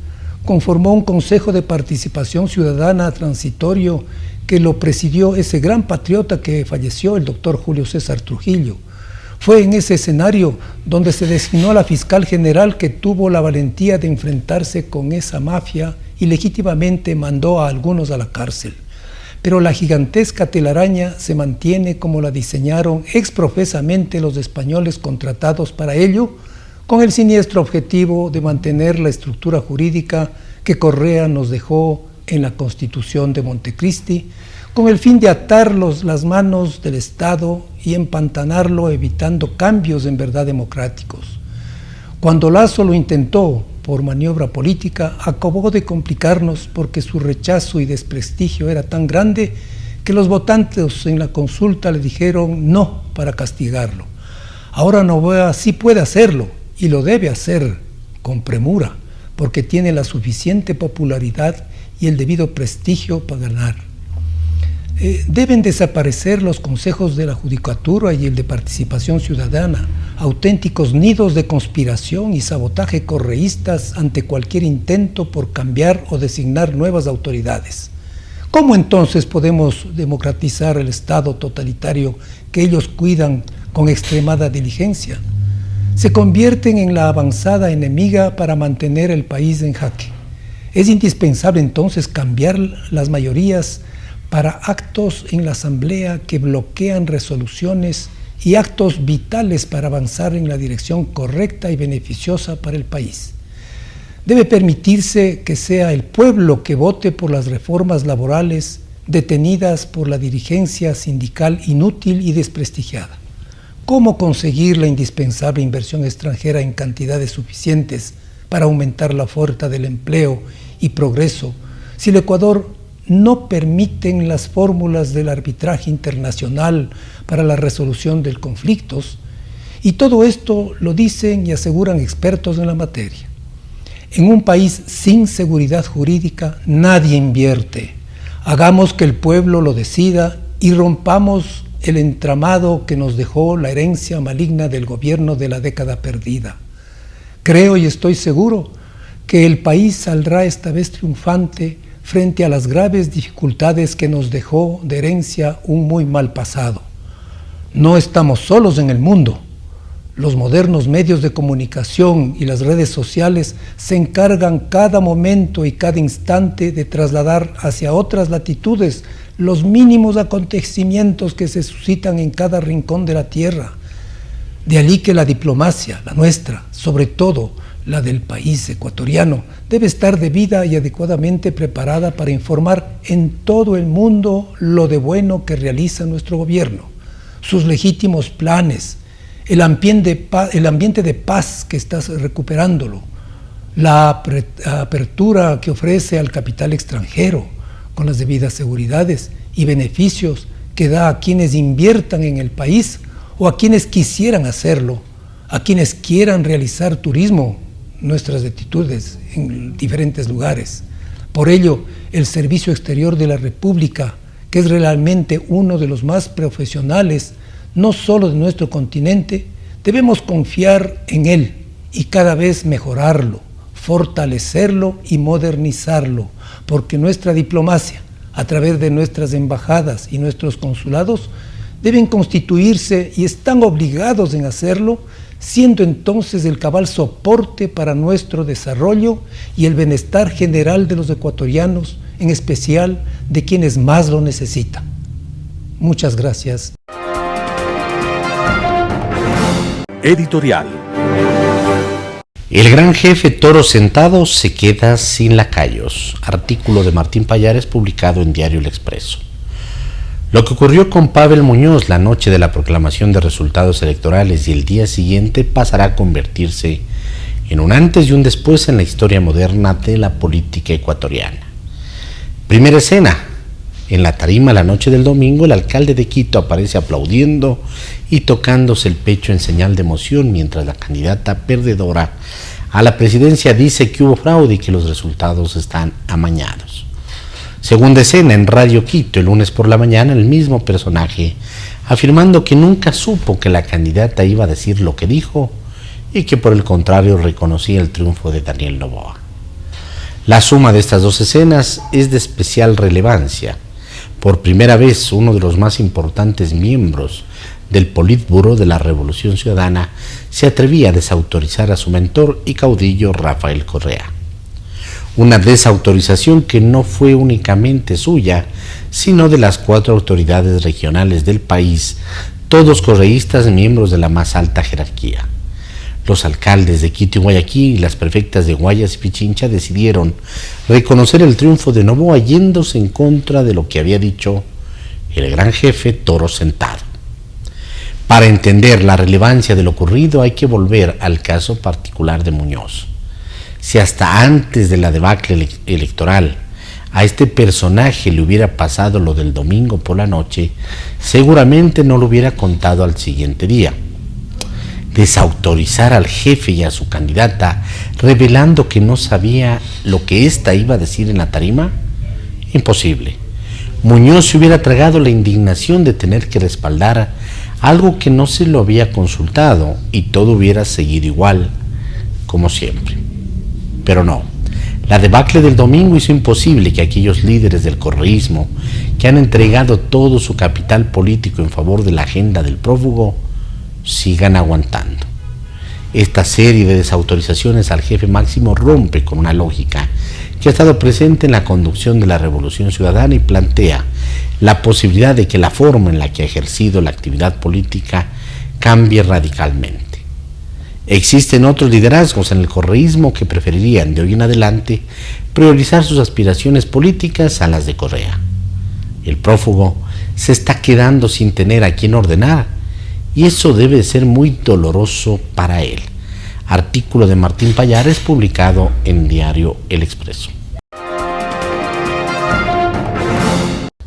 conformó un Consejo de Participación Ciudadana transitorio que lo presidió ese gran patriota que falleció, el doctor Julio César Trujillo. Fue en ese escenario donde se designó a la fiscal general que tuvo la valentía de enfrentarse con esa mafia y legítimamente mandó a algunos a la cárcel. Pero la gigantesca telaraña se mantiene como la diseñaron exprofesamente los españoles contratados para ello, con el siniestro objetivo de mantener la estructura jurídica que Correa nos dejó en la Constitución de Montecristi, con el fin de atar las manos del Estado y empantanarlo, evitando cambios en verdad democráticos. Cuando Lasso lo intentó por maniobra política, acabó de complicarnos porque su rechazo y desprestigio era tan grande que los votantes en la consulta le dijeron no para castigarlo. Ahora Noboa sí puede hacerlo y lo debe hacer con premura, porque tiene la suficiente popularidad y el debido prestigio para ganar. Deben desaparecer los consejos de la Judicatura y el de Participación Ciudadana, auténticos nidos de conspiración y sabotaje correístas ante cualquier intento por cambiar o designar nuevas autoridades. ¿Cómo entonces podemos democratizar el Estado totalitario que ellos cuidan con extremada diligencia? Se convierten en la avanzada enemiga para mantener el país en jaque. Es indispensable entonces cambiar las mayorías para actos en la Asamblea que bloquean resoluciones y actos vitales para avanzar en la dirección correcta y beneficiosa para el país. Debe permitirse que sea el pueblo que vote por las reformas laborales detenidas por la dirigencia sindical inútil y desprestigiada. ¿Cómo conseguir la indispensable inversión extranjera en cantidades suficientes para aumentar la oferta del empleo y progreso si el Ecuador no permiten las fórmulas del arbitraje internacional para la resolución de conflictos? Y todo esto lo dicen y aseguran expertos en la materia. En un país sin seguridad jurídica nadie invierte. Hagamos que el pueblo lo decida y rompamos el entramado que nos dejó la herencia maligna del gobierno de la década perdida. Creo y estoy seguro que el país saldrá esta vez triunfante frente a las graves dificultades que nos dejó de herencia un muy mal pasado. No estamos solos en el mundo. Los modernos medios de comunicación y las redes sociales se encargan cada momento y cada instante de trasladar hacia otras latitudes los mínimos acontecimientos que se suscitan en cada rincón de la tierra. De allí que la diplomacia, la nuestra, sobre todo la del país ecuatoriano, debe estar debida y adecuadamente preparada para informar en todo el mundo lo de bueno que realiza nuestro gobierno, sus legítimos planes, el ambiente de paz que está recuperándolo, la apertura que ofrece al capital extranjero con las debidas seguridades y beneficios que da a quienes inviertan en el país o a quienes quisieran hacerlo, a quienes quieran realizar turismo, nuestras latitudes en diferentes lugares. Por ello, el Servicio Exterior de la República, que es realmente uno de los más profesionales, no solo de nuestro continente, debemos confiar en él y cada vez mejorarlo, fortalecerlo y modernizarlo, porque nuestra diplomacia, a través de nuestras embajadas y nuestros consulados, deben constituirse y están obligados en hacerlo, siendo entonces el cabal soporte para nuestro desarrollo y el bienestar general de los ecuatorianos, en especial de quienes más lo necesitan. Muchas gracias. Editorial. El gran jefe Toro Sentado se queda sin lacayos. Artículo de Martín Pallares publicado en Diario El Expreso. Lo que ocurrió con Pavel Muñoz la noche de la proclamación de resultados electorales y el día siguiente pasará a convertirse en un antes y un después en la historia moderna de la política ecuatoriana. Primera escena. En la tarima la noche del domingo, el alcalde de Quito aparece aplaudiendo y tocándose el pecho en señal de emoción, mientras la candidata perdedora a la presidencia dice que hubo fraude y que los resultados están amañados. Segunda escena, en Radio Quito, el lunes por la mañana, el mismo personaje afirmando que nunca supo que la candidata iba a decir lo que dijo y que por el contrario reconocía el triunfo de Daniel Noboa. La suma de estas dos escenas es de especial relevancia. Por primera vez, uno de los más importantes miembros del Politburó de la Revolución Ciudadana se atrevía a desautorizar a su mentor y caudillo Rafael Correa. Una desautorización que no fue únicamente suya, sino de las 4 autoridades regionales del país, todos correístas miembros de la más alta jerarquía. Los alcaldes de Quito y Guayaquil y las prefectas de Guayas y Pichincha decidieron reconocer el triunfo de Noboa yéndose en contra de lo que había dicho el gran jefe Toro Sentado. Para entender la relevancia de lo ocurrido hay que volver al caso particular de Muñoz. Si hasta antes de la debacle electoral a este personaje le hubiera pasado lo del domingo por la noche, seguramente no lo hubiera contado al siguiente día. Desautorizar al jefe y a su candidata, revelando que no sabía lo que ésta iba a decir en la tarima, imposible. Muñoz se hubiera tragado la indignación de tener que respaldar algo que no se lo había consultado y todo hubiera seguido igual, como siempre. Pero no, la debacle del domingo hizo imposible que aquellos líderes del correísmo que han entregado todo su capital político en favor de la agenda del prófugo sigan aguantando. Esta serie de desautorizaciones al jefe máximo rompe con una lógica que ha estado presente en la conducción de la Revolución Ciudadana y plantea la posibilidad de que la forma en la que ha ejercido la actividad política cambie radicalmente. Existen otros liderazgos en el correísmo que preferirían de hoy en adelante priorizar sus aspiraciones políticas a las de Correa. El prófugo se está quedando sin tener a quien ordenar y eso debe ser muy doloroso para él. Artículo de Martín Pallares publicado en Diario El Expreso.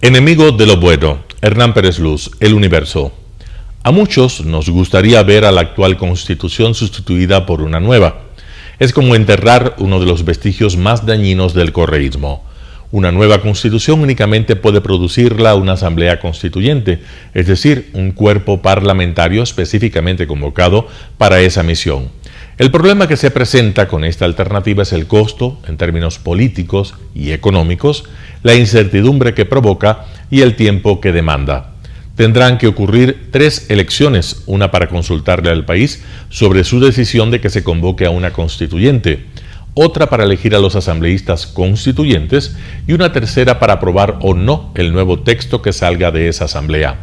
Enemigo de lo bueno. Hernán Pérez Luz, El Universo. A muchos nos gustaría ver a la actual Constitución sustituida por una nueva. Es como enterrar uno de los vestigios más dañinos del correísmo. Una nueva Constitución únicamente puede producirla una Asamblea Constituyente, es decir, un cuerpo parlamentario específicamente convocado para esa misión. El problema que se presenta con esta alternativa es el costo, en términos políticos y económicos, la incertidumbre que provoca y el tiempo que demanda. Tendrán que ocurrir 3 elecciones, una para consultarle al país sobre su decisión de que se convoque a una constituyente, otra para elegir a los asambleístas constituyentes y una tercera para aprobar o no el nuevo texto que salga de esa asamblea.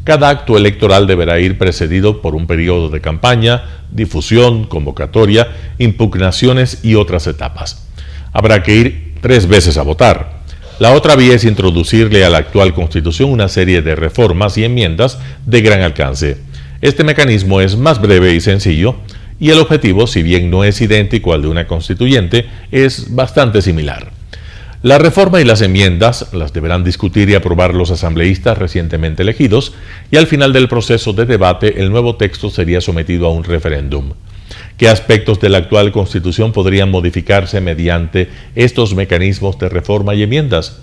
Cada acto electoral deberá ir precedido por un periodo de campaña, difusión, convocatoria, impugnaciones y otras etapas. Habrá que ir 3 veces a votar. La otra vía es introducirle a la actual Constitución una serie de reformas y enmiendas de gran alcance. Este mecanismo es más breve y sencillo, y el objetivo, si bien no es idéntico al de una constituyente, es bastante similar. La reforma y las enmiendas las deberán discutir y aprobar los asambleístas recientemente elegidos, y al final del proceso de debate el nuevo texto sería sometido a un referéndum. ¿Qué aspectos de la actual Constitución podrían modificarse mediante estos mecanismos de reforma y enmiendas?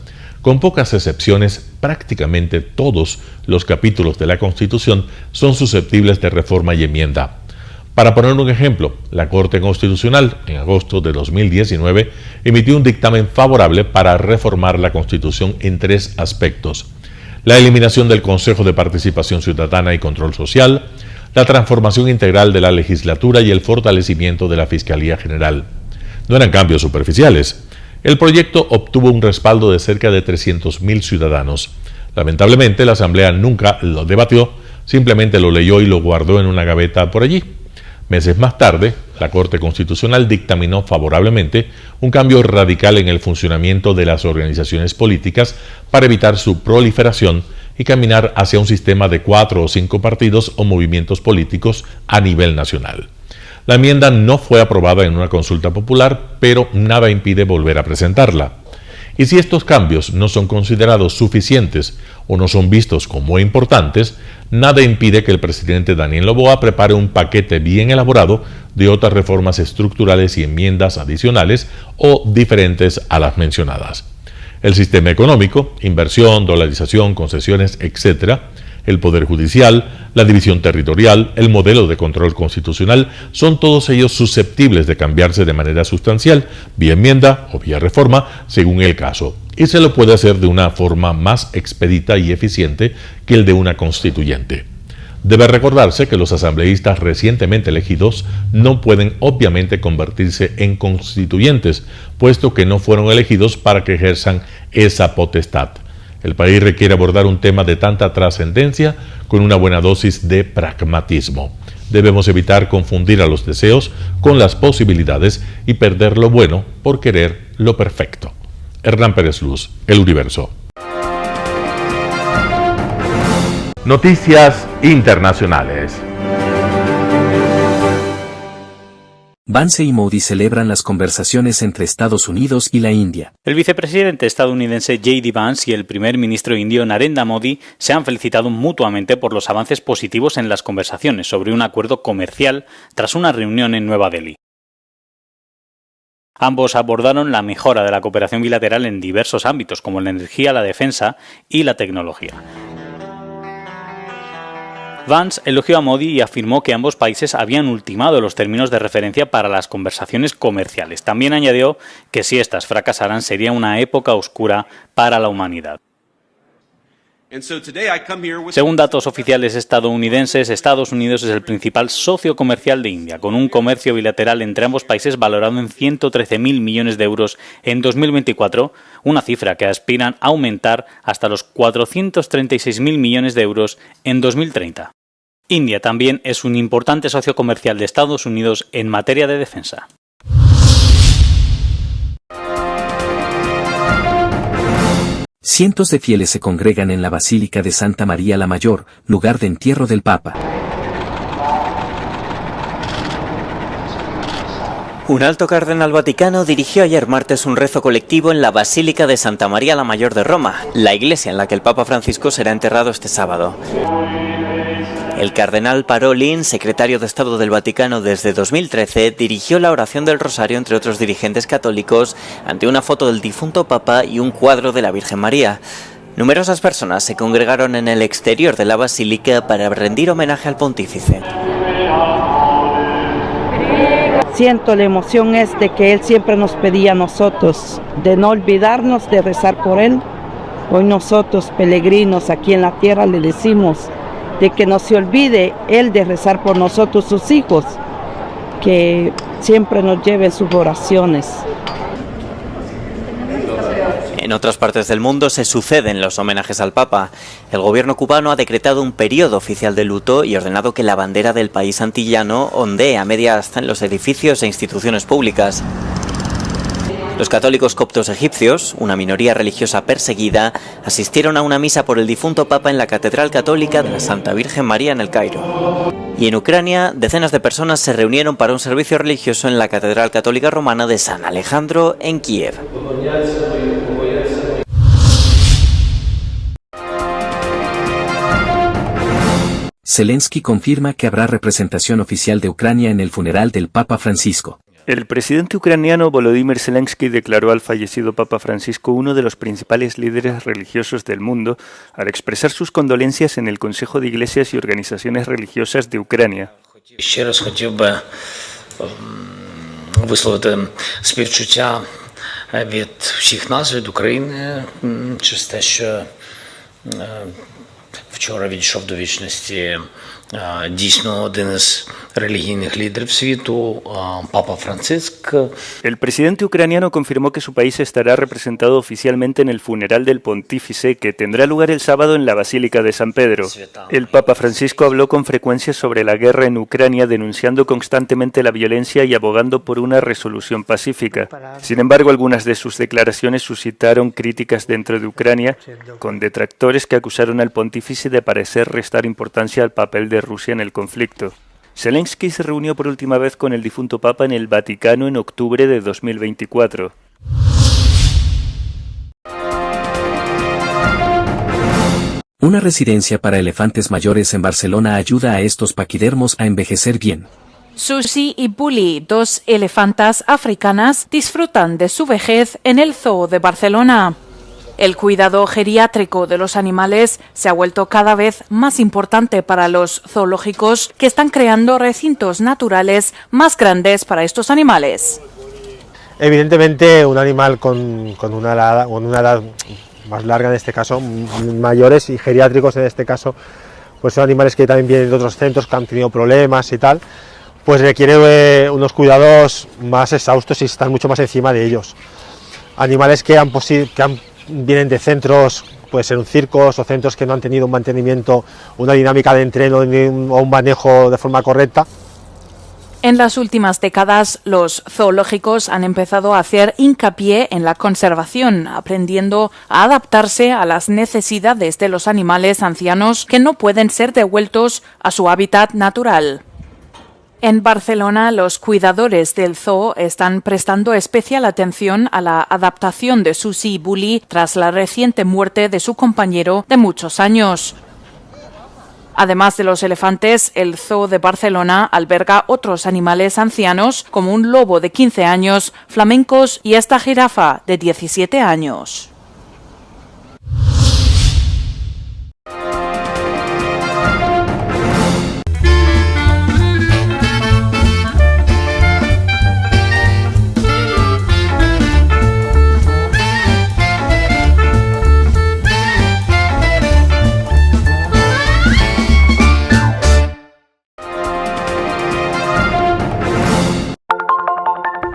Con pocas excepciones, prácticamente todos los capítulos de la Constitución son susceptibles de reforma y enmienda. Para poner un ejemplo, la Corte Constitucional, en agosto de 2019, emitió un dictamen favorable para reformar la Constitución en 3 aspectos: la eliminación del Consejo de Participación Ciudadana y Control Social, la transformación integral de la legislatura y el fortalecimiento de la Fiscalía General. No eran cambios superficiales. El proyecto obtuvo un respaldo de cerca de 300.000 ciudadanos. Lamentablemente, la Asamblea nunca lo debatió, simplemente lo leyó y lo guardó en una gaveta por allí. Meses más tarde, la Corte Constitucional dictaminó favorablemente un cambio radical en el funcionamiento de las organizaciones políticas para evitar su proliferación y caminar hacia un sistema de 4 o 5 partidos o movimientos políticos a nivel nacional. La enmienda no fue aprobada en una consulta popular, pero nada impide volver a presentarla. Y si estos cambios no son considerados suficientes o no son vistos como importantes, nada impide que el presidente Daniel Noboa prepare un paquete bien elaborado de otras reformas estructurales y enmiendas adicionales o diferentes a las mencionadas. El sistema económico, inversión, dolarización, concesiones, etc., el Poder Judicial, la división territorial, el modelo de control constitucional, son todos ellos susceptibles de cambiarse de manera sustancial, vía enmienda o vía reforma, según el caso, y se lo puede hacer de una forma más expedita y eficiente que el de una constituyente. Debe recordarse que los asambleístas recientemente elegidos no pueden obviamente convertirse en constituyentes, puesto que no fueron elegidos para que ejerzan esa potestad. El país requiere abordar un tema de tanta trascendencia con una buena dosis de pragmatismo. Debemos evitar confundir a los deseos con las posibilidades y perder lo bueno por querer lo perfecto. Hernán Pérez Luz, El Universo. Noticias internacionales. Vance y Modi celebran las conversaciones entre Estados Unidos y la India. El vicepresidente estadounidense J.D. Vance y el primer ministro indio Narendra Modi se han felicitado mutuamente por los avances positivos en las conversaciones sobre un acuerdo comercial tras una reunión en Nueva Delhi. Ambos abordaron la mejora de la cooperación bilateral en diversos ámbitos como la energía, la defensa y la tecnología. Vance elogió a Modi y afirmó que ambos países habían ultimado los términos de referencia para las conversaciones comerciales. También añadió que si estas fracasaran sería una época oscura para la humanidad. Según datos oficiales estadounidenses, Estados Unidos es el principal socio comercial de India, con un comercio bilateral entre ambos países valorado en 113.000 millones de euros en 2024, una cifra que aspiran a aumentar hasta los 436.000 millones de euros en 2030. India también es un importante socio comercial de Estados Unidos en materia de defensa. Cientos de fieles se congregan en la Basílica de Santa María la Mayor, lugar de entierro del Papa. Un alto cardenal vaticano dirigió ayer martes un rezo colectivo en la Basílica de Santa María la Mayor de Roma, la iglesia en la que el Papa Francisco será enterrado este sábado. El cardenal Parolin, secretario de Estado del Vaticano desde 2013, dirigió la oración del Rosario entre otros dirigentes católicos ante una foto del difunto Papa y un cuadro de la Virgen María. Numerosas personas se congregaron en el exterior de la basílica para rendir homenaje al pontífice. Siento la emoción de que Él siempre nos pedía a nosotros de no olvidarnos de rezar por Él. Hoy nosotros, peregrinos aquí en la tierra, le decimos de que no se olvide Él de rezar por nosotros, sus hijos, que siempre nos lleve sus oraciones. En otras partes del mundo se suceden los homenajes al Papa. El gobierno cubano ha decretado un periodo oficial de luto y ordenado que la bandera del país antillano ondee a media asta en los edificios e instituciones públicas. Los católicos coptos egipcios, una minoría religiosa perseguida, asistieron a una misa por el difunto Papa en la Catedral Católica de la Santa Virgen María en El Cairo. Y en Ucrania, decenas de personas se reunieron para un servicio religioso en la Catedral Católica Romana de San Alejandro en Kiev. Zelensky confirma que habrá representación oficial de Ucrania en el funeral del Papa Francisco. El presidente ucraniano Volodymyr Zelensky declaró al fallecido Papa Francisco uno de los principales líderes religiosos del mundo al expresar sus condolencias en el Consejo de Iglesias y Organizaciones Religiosas de Ucrania. Ще раз хотів би висловити співчуття від всіх нас, від України, через те, що вчора відійшов до вічності дійсно один із релігійних лідерів світу, Papa Francisc. El presidente ucraniano confirmó que su país estará representado oficialmente en el funeral del pontífice que tendrá lugar el sábado en la Basílica de San Pedro. El Papa Francisco habló con frecuencia sobre la guerra en Ucrania, denunciando constantemente la violencia y abogando por una resolución pacífica. Sin embargo, algunas de sus declaraciones suscitaron críticas dentro de Ucrania, con detractores que acusaron al pontífice de parecer restar importancia al papel de Rusia en el conflicto. Zelensky se reunió por última vez con el difunto Papa en el Vaticano en octubre de 2024. Una residencia para elefantes mayores en Barcelona ayuda a estos paquidermos a envejecer bien. Susi y Bully, dos elefantas africanas, disfrutan de su vejez en el Zoo de Barcelona. El cuidado geriátrico de los animales se ha vuelto cada vez más importante para los zoológicos que están creando recintos naturales más grandes para estos animales. Evidentemente un animal con una edad más larga, en este caso, mayores y geriátricos en este caso, pues son animales que también vienen de otros centros que han tenido problemas y tal, pues requiere unos cuidados más exhaustos y están mucho más encima de ellos. Animales que vienen de centros, puede ser un circos o centros que no han tenido un mantenimiento, una dinámica de entreno o un manejo de forma correcta. En las últimas décadas, los zoológicos han empezado a hacer hincapié en la conservación, aprendiendo a adaptarse a las necesidades de los animales ancianos que no pueden ser devueltos a su hábitat natural. En Barcelona, los cuidadores del zoo están prestando especial atención a la adaptación de Susi y Bully tras la reciente muerte de su compañero de muchos años. Además de los elefantes, el Zoo de Barcelona alberga otros animales ancianos como un lobo de 15 años, flamencos y esta jirafa de 17 años.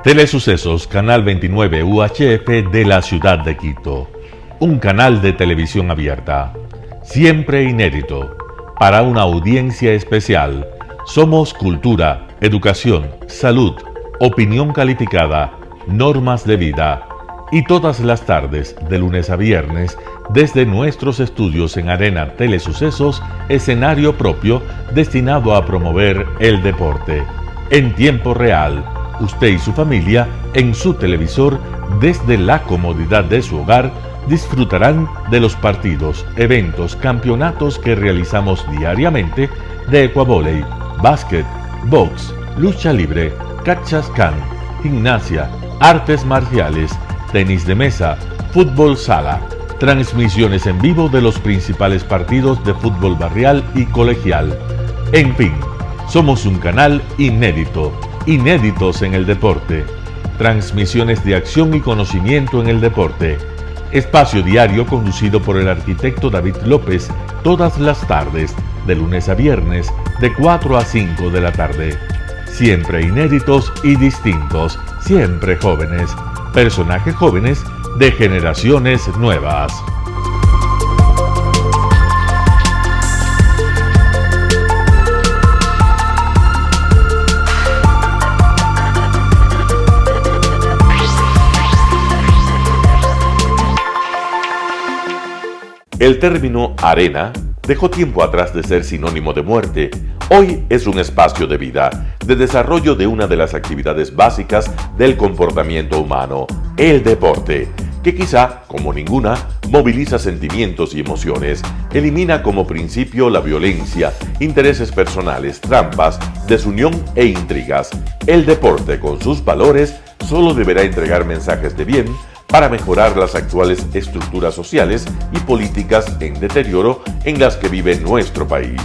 Telesucesos, Canal 29 UHF de la ciudad de Quito. Un canal de televisión abierta. Siempre inédito. Para una audiencia especial. Somos cultura, educación, salud, opinión calificada, normas de vida. Y todas las tardes, de lunes a viernes, desde nuestros estudios en Arena Telesucesos, escenario propio destinado a promover el deporte. En tiempo real. Usted y su familia, en su televisor, desde la comodidad de su hogar, disfrutarán de los partidos, eventos, campeonatos que realizamos diariamente de ecuavóley, básquet, box, lucha libre, cachascán, gimnasia, artes marciales, tenis de mesa, fútbol sala, transmisiones en vivo de los principales partidos de fútbol barrial y colegial. En fin, somos un canal inédito. Inéditos en el deporte, transmisiones de acción y conocimiento en el deporte, espacio diario conducido por el arquitecto David López todas las tardes, de lunes a viernes, de 4 a 5 de la tarde. Siempre inéditos y distintos, siempre jóvenes, personajes jóvenes de generaciones nuevas. El término arena dejó tiempo atrás de ser sinónimo de muerte. Hoy es un espacio de vida, de desarrollo de una de las actividades básicas del comportamiento humano, el deporte. que quizá, como ninguna, moviliza sentimientos y emociones, elimina como principio la violencia, intereses personales, trampas, desunión e intrigas. El deporte, con sus valores, solo deberá entregar mensajes de bien para mejorar las actuales estructuras sociales y políticas en deterioro en las que vive nuestro país.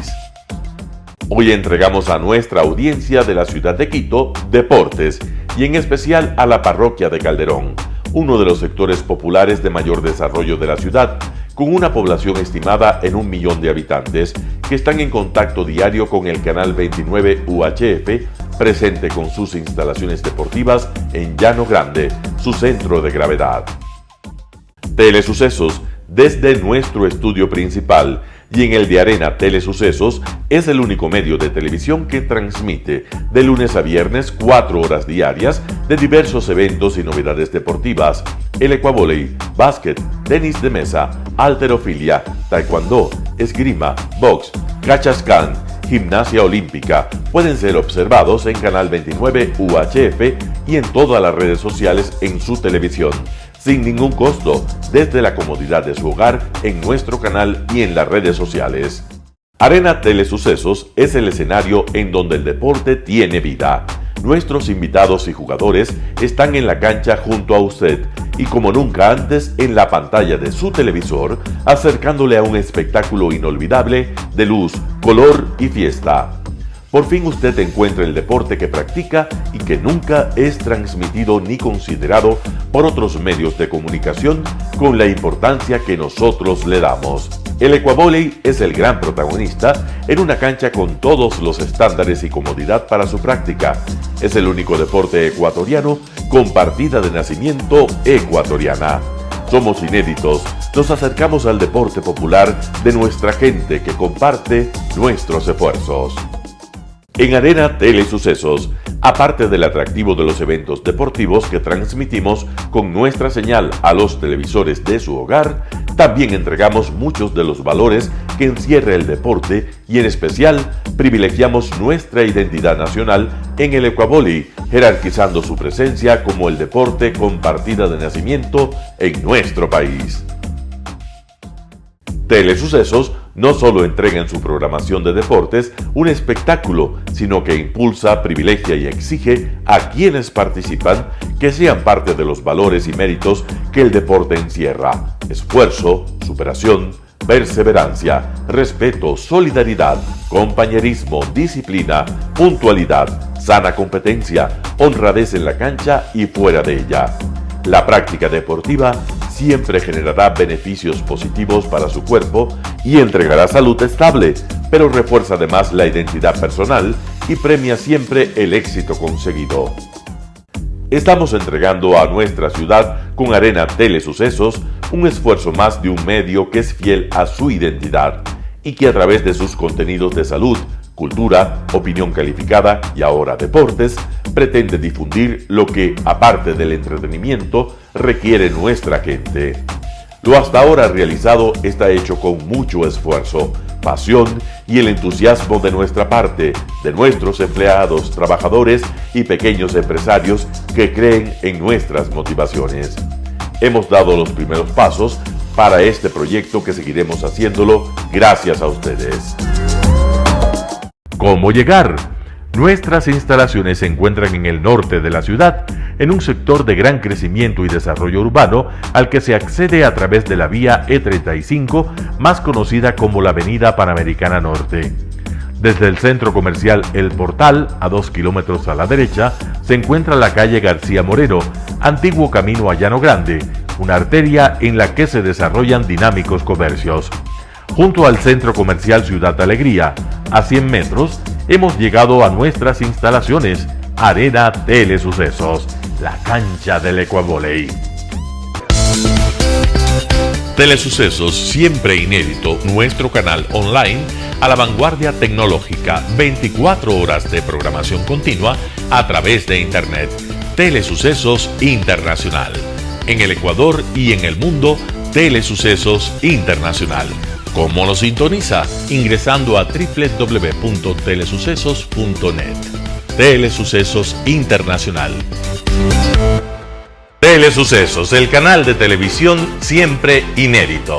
Hoy entregamos a nuestra audiencia de la ciudad de Quito deportes y en especial a la parroquia de Calderón, uno de los sectores populares de mayor desarrollo de la ciudad, con una población estimada en 1 millón de habitantes que están en contacto diario con el canal 29 UHF, presente con sus instalaciones deportivas en Llano Grande, su centro de gravedad. Telesucesos, desde nuestro estudio principal y en el de Arena Telesucesos, es el único medio de televisión que transmite de lunes a viernes 4 horas diarias de diversos eventos y novedades deportivas: el ecuavóley, básquet, tenis de mesa, halterofilia, taekwondo, esgrima, box, cachascán, gimnasia olímpica. Pueden ser observados en Canal 29 UHF y en todas las redes sociales en su televisión, sin ningún costo, desde la comodidad de su hogar, en nuestro canal y en las redes sociales. Arena Telesucesos es el escenario en donde el deporte tiene vida. Nuestros invitados y jugadores están en la cancha junto a usted y como nunca antes en la pantalla de su televisor, acercándole a un espectáculo inolvidable de luz, color y fiesta. Por fin usted encuentra el deporte que practica y que nunca es transmitido ni considerado por otros medios de comunicación con la importancia que nosotros le damos. El ecuavóley es el gran protagonista en una cancha con todos los estándares y comodidad para su práctica. Es el único deporte ecuatoriano con partida de nacimiento ecuatoriana. Somos inéditos, nos acercamos al deporte popular de nuestra gente que comparte nuestros esfuerzos. En Arena Telesucesos, aparte del atractivo de los eventos deportivos que transmitimos con nuestra señal a los televisores de su hogar, también entregamos muchos de los valores que encierra el deporte y en especial privilegiamos nuestra identidad nacional en el ecuavóley, jerarquizando su presencia como el deporte con partida de nacimiento en nuestro país. Telesucesos no solo entrega en su programación de deportes un espectáculo, sino que impulsa, privilegia y exige a quienes participan que sean parte de los valores y méritos que el deporte encierra: esfuerzo, superación, perseverancia, respeto, solidaridad, compañerismo, disciplina, puntualidad, sana competencia, honradez en la cancha y fuera de ella. La práctica deportiva siempre generará beneficios positivos para su cuerpo y entregará salud estable, pero refuerza además la identidad personal y premia siempre el éxito conseguido. Estamos entregando a nuestra ciudad con Arena Telesucesos un esfuerzo más de un medio que es fiel a su identidad y que a través de sus contenidos de salud, cultura, opinión calificada y ahora deportes, pretende difundir lo que, aparte del entretenimiento, requiere nuestra gente. Lo hasta ahora realizado está hecho con mucho esfuerzo, pasión y el entusiasmo de nuestra parte, de nuestros empleados, trabajadores y pequeños empresarios que creen en nuestras motivaciones. Hemos dado los primeros pasos para este proyecto que seguiremos haciéndolo gracias a ustedes. ¿Cómo llegar? Nuestras instalaciones se encuentran en el norte de la ciudad, en un sector de gran crecimiento y desarrollo urbano al que se accede a través de la vía E35, más conocida como la Avenida Panamericana Norte. Desde el centro comercial El Portal, a 2 kilómetros a la derecha, se encuentra la calle García Moreno, antiguo camino a Llano Grande, una arteria en la que se desarrollan dinámicos comercios. Junto al centro comercial Ciudad Alegría, a 100 metros, hemos llegado a nuestras instalaciones, Arena Telesucesos, la cancha del ecuavóley. Telesucesos, siempre inédito, nuestro canal online a la vanguardia tecnológica, 24 horas de programación continua a través de Internet. Telesucesos Internacional. En el Ecuador y en el mundo, Telesucesos Internacional. ¿Cómo lo sintoniza? Ingresando a www.telesucesos.net. Telesucesos Internacional. Telesucesos, el canal de televisión siempre inédito.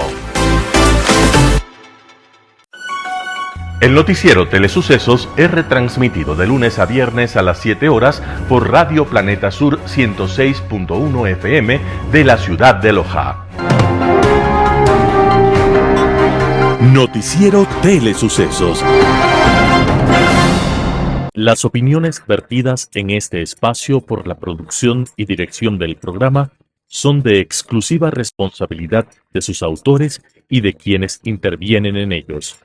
El noticiero Telesucesos es retransmitido de lunes a viernes a las 7 horas por Radio Planeta Sur 106.1 FM de la ciudad de Loja. Noticiero Telesucesos. Las opiniones vertidas en este espacio por la producción y dirección del programa son de exclusiva responsabilidad de sus autores y de quienes intervienen en ellos.